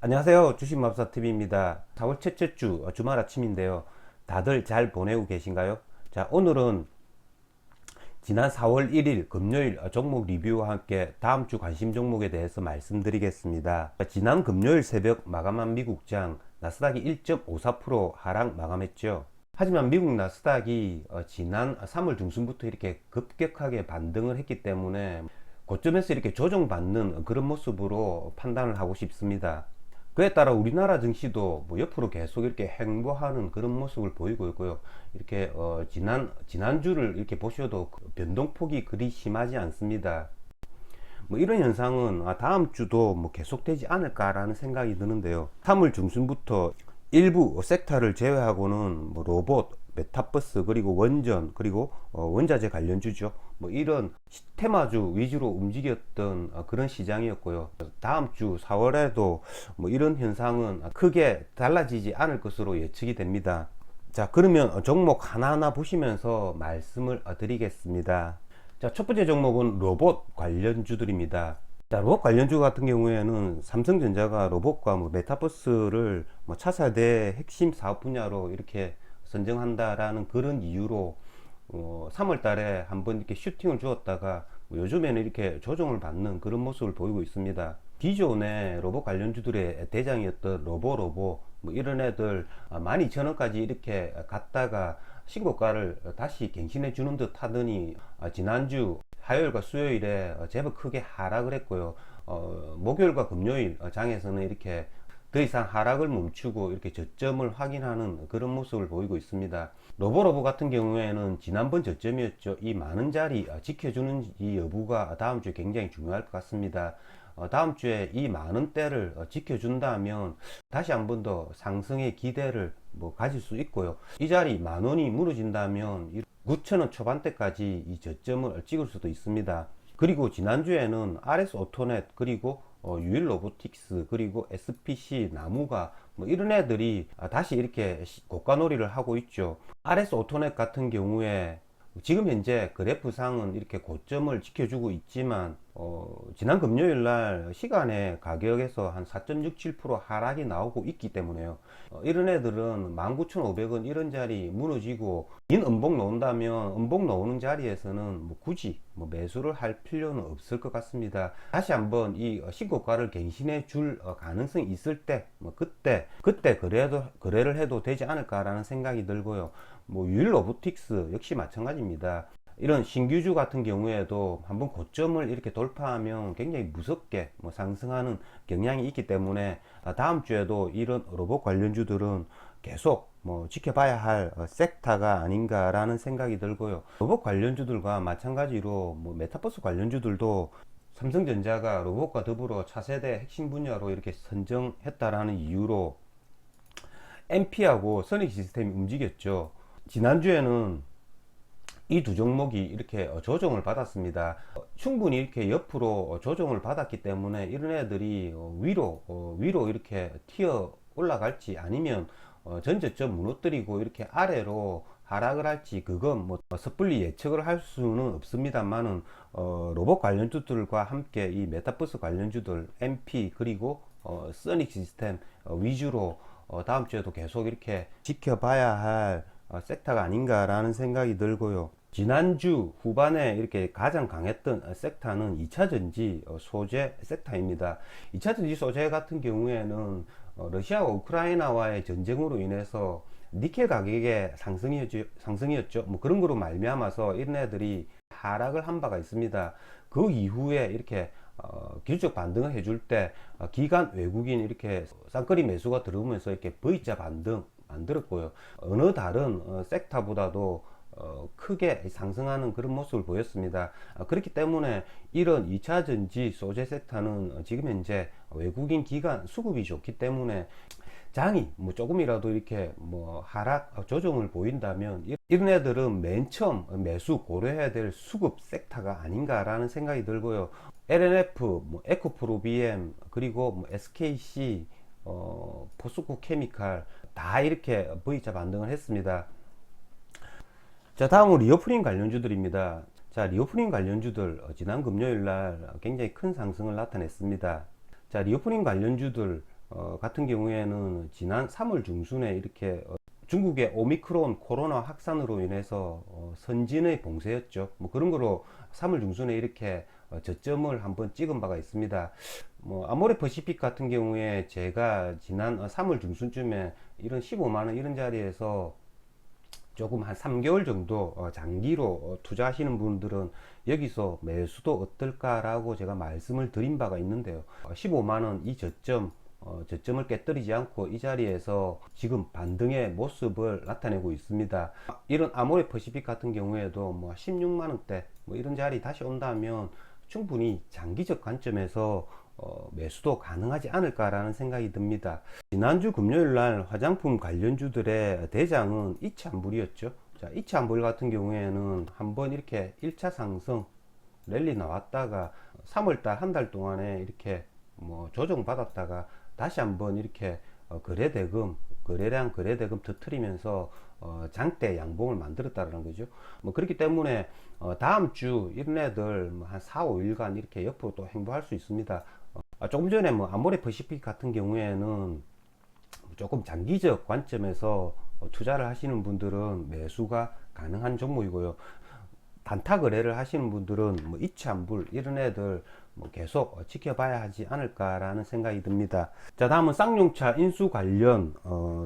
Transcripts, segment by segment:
안녕하세요. 주식맘사TV입니다. 4월 첫째 주 주말 아침인데요. 다들 잘 보내고 계신가요? 자, 오늘은 지난 4월 1일 금요일 종목 리뷰와 함께 다음 주 관심 종목에 대해서 말씀드리겠습니다. 지난 금요일 새벽 마감한 미국장 나스닥이 1.54% 하락 마감했죠. 하지만 미국 나스닥이 지난 3월 중순부터 이렇게 급격하게 반등을 했기 때문에 고점에서 이렇게 조정받는 그런 모습으로 판단을 하고 싶습니다. 그에 따라 우리나라 증시도 뭐 옆으로 계속 이렇게 횡보하는 그런 모습을 보이고 있고요. 이렇게 지난주를 이렇게 보셔도 변동폭이 그리 심하지 않습니다. 뭐 이런 현상은 다음 주도 뭐 계속되지 않을까라는 생각이 드는데요. 3월 중순부터 일부 섹터를 제외하고는 뭐 로봇, 메타버스, 그리고 원전, 그리고 원자재 관련주죠. 뭐 이런 테마주 위주로 움직였던 그런 시장이었고요. 다음 주 4월에도 뭐 이런 현상은 크게 달라지지 않을 것으로 예측이 됩니다. 자, 그러면 종목 하나하나 보시면서 말씀을 드리겠습니다. 자, 첫 번째 종목은 로봇 관련주들입니다. 자, 로봇 관련주 같은 경우에는 삼성전자가 로봇과 뭐 메타버스를 뭐 차세대 핵심 사업 분야로 이렇게 선정한다라는 그런 이유로 3월 달에 한번 이렇게 슈팅을 주었다가 요즘에는 이렇게 조정을 받는 그런 모습을 보이고 있습니다. 기존의 로봇 관련주들의 대장이었던 로보로보 뭐 이런 애들 12,000원까지 이렇게 갔다가 신고가를 다시 갱신해 주는 듯 하더니 지난주 화요일과 수요일에 제법 크게 하락을 했고요. 목요일과 금요일 장에서는 이렇게 더 이상 하락을 멈추고 이렇게 저점을 확인하는 그런 모습을 보이고 있습니다. 로보로보 같은 경우에는 지난번 저점이었죠. 이 많은 자리 지켜주는 이 여부가 다음 주에 굉장히 중요할 것 같습니다. 다음 주에 이 많은 대를 지켜준다면 다시 한 번 더 상승의 기대를 뭐 가질 수 있고요. 이 자리 10,000원이 무너진다면 9,000원 초반대까지 이 저점을 찍을 수도 있습니다. 그리고 지난주에는 RS 오토넷, 그리고 유일 로보틱스, 그리고 SPC 나무가 뭐 이런 애들이 다시 이렇게 고가놀이를 하고 있죠. RS 오토넷 같은 경우에 지금 현재 그래프상은 이렇게 고점을 지켜주고 있지만 지난 금요일 날 시간에 가격에서 한 4.67% 하락이 나오고 있기 때문에요. 이런 애들은 19,500원 이런 자리 무너지고 긴 음봉 놓는다면 음봉 놓는 자리에서는 뭐 굳이 뭐 매수를 할 필요는 없을 것 같습니다. 다시 한번 이 신고가를 갱신해 줄 가능성이 있을 때 뭐 그때 거래를 해도 되지 않을까라는 생각이 들고요. 뭐 유일 로보틱스 역시 마찬가지입니다. 이런 신규주 같은 경우에도 한번 고점을 이렇게 돌파하면 굉장히 무섭게 뭐 상승하는 경향이 있기 때문에 다음 주에도 이런 로봇 관련주들은 계속 뭐 지켜봐야 할 섹터가 아닌가라는 생각이 들고요. 로봇 관련주들과 마찬가지로 뭐 메타버스 관련주들도 삼성전자가 로봇과 더불어 차세대 핵심 분야로 이렇게 선정했다라는 이유로 MP하고 선익 시스템이 움직였죠. 지난주에는 이 두 종목이 이렇게 조정을 받았습니다. 충분히 이렇게 옆으로 조정을 받았기 때문에 이런 애들이 위로 이렇게 튀어 올라갈지 아니면 전저점 무너뜨리고 이렇게 아래로 하락을 할지 그건 뭐 섣불리 예측을 할 수는 없습니다만은 로봇 관련주들과 함께 이 메타버스 관련주들 MP 그리고 써닉 시스템 위주로 다음 주에도 계속 이렇게 지켜봐야 할 섹터가 아닌가라는 생각이 들고요. 지난주 후반에 이렇게 가장 강했던 섹터는 2차전지 소재 섹터입니다. 2차전지 소재 같은 경우에는 러시아와 우크라이나와의 전쟁으로 인해서 니켈 가격의 상승이었죠. 뭐 그런 거로 말미암아서 이런 애들이 하락을 한 바가 있습니다. 그 이후에 이렇게 기술적 반등을 해줄 때 기관 외국인 이렇게 쌍끌이 매수가 들어오면서 이렇게 V자 반등 만들었고요. 어느 다른 섹터보다도 크게 상승하는 그런 모습을 보였습니다. 그렇기 때문에 이런 2차전지 소재 섹터는 지금 현재 외국인 기관 수급이 좋기 때문에 장이 뭐 조금이라도 이렇게 뭐 하락 조정을 보인다면 이런 애들은 맨 처음 매수 고려해야 될 수급 섹터가 아닌가라는 생각이 들고요. LNF, 뭐 에코프로 BM, 그리고 뭐 SKC, 포스코 케미칼 다 이렇게 V자 반등을 했습니다. 자, 다음은 리오프닝 관련주들입니다. 자, 리오프닝 관련주들 지난 금요일 날 굉장히 큰 상승을 나타냈습니다. 자, 리오프닝 관련주들 같은 경우에는 지난 3월 중순에 이렇게 중국의 오미크론 코로나 확산으로 인해서 선진의 봉쇄였죠. 뭐 그런 거로 3월 중순에 이렇게 저점을 한번 찍은 바가 있습니다. 뭐 아모레퍼시픽 같은 경우에 제가 지난 3월 중순쯤에 이런 15만원 이런 자리에서 조금 한 3개월 정도 장기로 투자하시는 분들은 여기서 매수도 어떨까라고 제가 말씀을 드린 바가 있는데요. 15만원 이 저점을 깨뜨리지 않고 이 자리에서 지금 반등의 모습을 나타내고 있습니다. 이런 아모레퍼시픽 같은 경우에도 뭐 16만원대 뭐 이런 자리 다시 온다면 충분히 장기적 관점에서 매수도 가능하지 않을까라는 생각이 듭니다. 지난주 금요일날 화장품 관련주들의 대장은 이차안불이었죠. 자, 이차안불 같은 경우에는 한번 이렇게 1차 상승 랠리 나왔다가 3월달 한 달 동안에 이렇게 뭐 조정받았다가 다시 한번 이렇게 거래량 거래대금 터트리면서 장대 양봉을 만들었다는 거죠. 뭐 그렇기 때문에 다음 주 이런 애들 한 4, 5일간 이렇게 옆으로 또 행보할 수 있습니다. 조금 전에 뭐 아모레퍼시픽 같은 경우에는 조금 장기적 관점에서 투자를 하시는 분들은 매수가 가능한 종목이고요. 단타 거래를 하시는 분들은 뭐 이차안불 이런 애들 뭐 계속 지켜봐야 하지 않을까라는 생각이 듭니다. 자, 다음은 쌍용차 인수 관련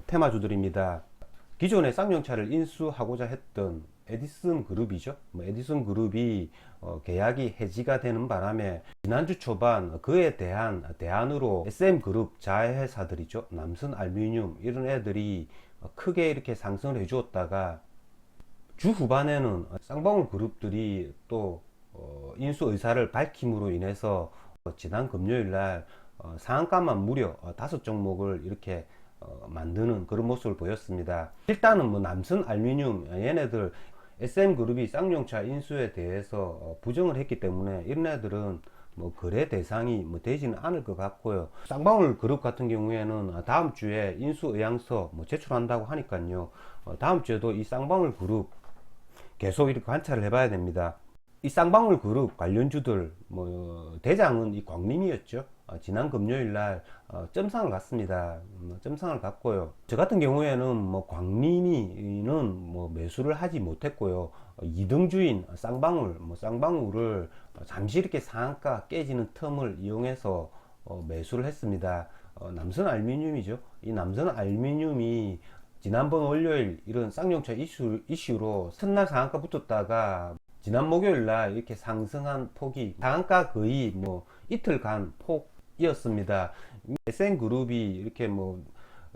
테마주들입니다. 기존에 쌍용차를 인수하고자 했던 에디슨 그룹이죠. 뭐 에디슨 그룹이 계약이 해지가 되는 바람에 지난주 초반 그에 대한 대안으로 SM 그룹 자회사들이죠. 남선 알루미늄 이런 애들이 크게 이렇게 상승을 해 주었다가 주 후반에는 쌍방울 그룹들이 또 인수 의사를 밝힘으로 인해서 지난 금요일 날 상한가만 무려 5종목을 이렇게 만드는 그런 모습을 보였습니다. 일단은 뭐 남선 알루미늄 얘네들 SM그룹이 쌍용차 인수에 대해서 부정을 했기 때문에 이런 애들은 뭐 거래 대상이 뭐 되지는 않을 것 같고요. 쌍방울 그룹 같은 경우에는 다음 주에 인수 의향서 뭐 제출한다고 하니까요. 다음 주에도 이 쌍방울 그룹 계속 이렇게 관찰을 해봐야 됩니다. 이 쌍방울 그룹 관련주들 뭐 대장은 이 광림이었죠. 지난 금요일 날 점상을 갔습니다. 점상을 갔고요. 저 같은 경우에는 뭐 광림이는 뭐 매수를 하지 못했고요. 2등주인 쌍방울 쌍방울을 잠시 이렇게 상한가 깨지는 틈을 이용해서 매수를 했습니다. 남선 알루미늄이죠. 이 남선 알루미늄이 지난번 월요일 이런 쌍용차 이슈로 첫날 상한가 붙었다가 지난 목요일 날 이렇게 상승한 폭이 상한가 거의 뭐 이틀간 폭이었습니다. SN그룹이 이렇게 뭐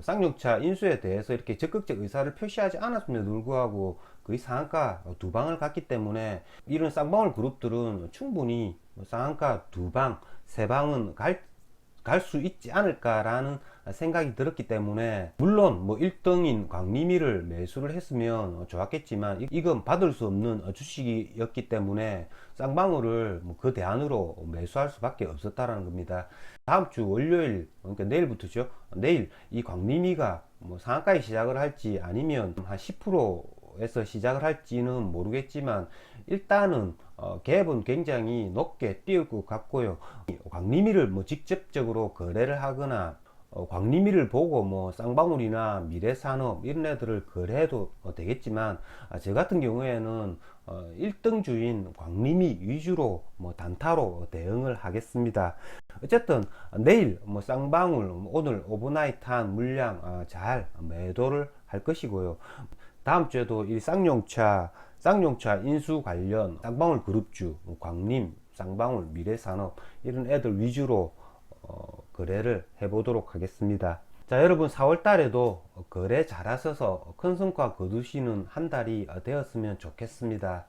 쌍용차 인수에 대해서 이렇게 적극적 의사를 표시하지 않았음에도 불구하고 거의 상한가 두 방을 갔기 때문에 이런 쌍방울 그룹들은 충분히 상한가 두 방, 세 방은 갈 수 있지 않을까라는 생각이 들었기 때문에 물론 뭐 1등인 광림이를 매수를 했으면 좋았겠지만 이건 받을 수 없는 주식이었기 때문에 쌍방울을 그 대안으로 매수할 수밖에 없었다라는 겁니다. 다음 주 월요일 그러니까 내일부터죠. 내일 이 광림이가 뭐 상한가에 시작을 할지 아니면 한 10%에서 시작을 할지는 모르겠지만 일단은 갭은 굉장히 높게 띄울 것 같고요. 광림이를 뭐 직접적으로 거래를 하거나 광림이를 보고 뭐 쌍방울이나 미래산업 이런 애들을 거래해도 되겠지만 저 같은 경우에는 1등 주인 광림이 위주로 뭐 단타로 대응을 하겠습니다. 어쨌든 내일 뭐 쌍방울 오늘 오버나이트한 물량 잘 매도를 할 것이고요. 다음 주에도 이 쌍용차 인수 관련 쌍방울 그룹주 광림, 쌍방울, 미래산업 이런 애들 위주로 거래를 해보도록 하겠습니다. 자, 여러분 4월 달에도 거래 잘하셔서 큰 성과 거두시는 한 달이 되었으면 좋겠습니다.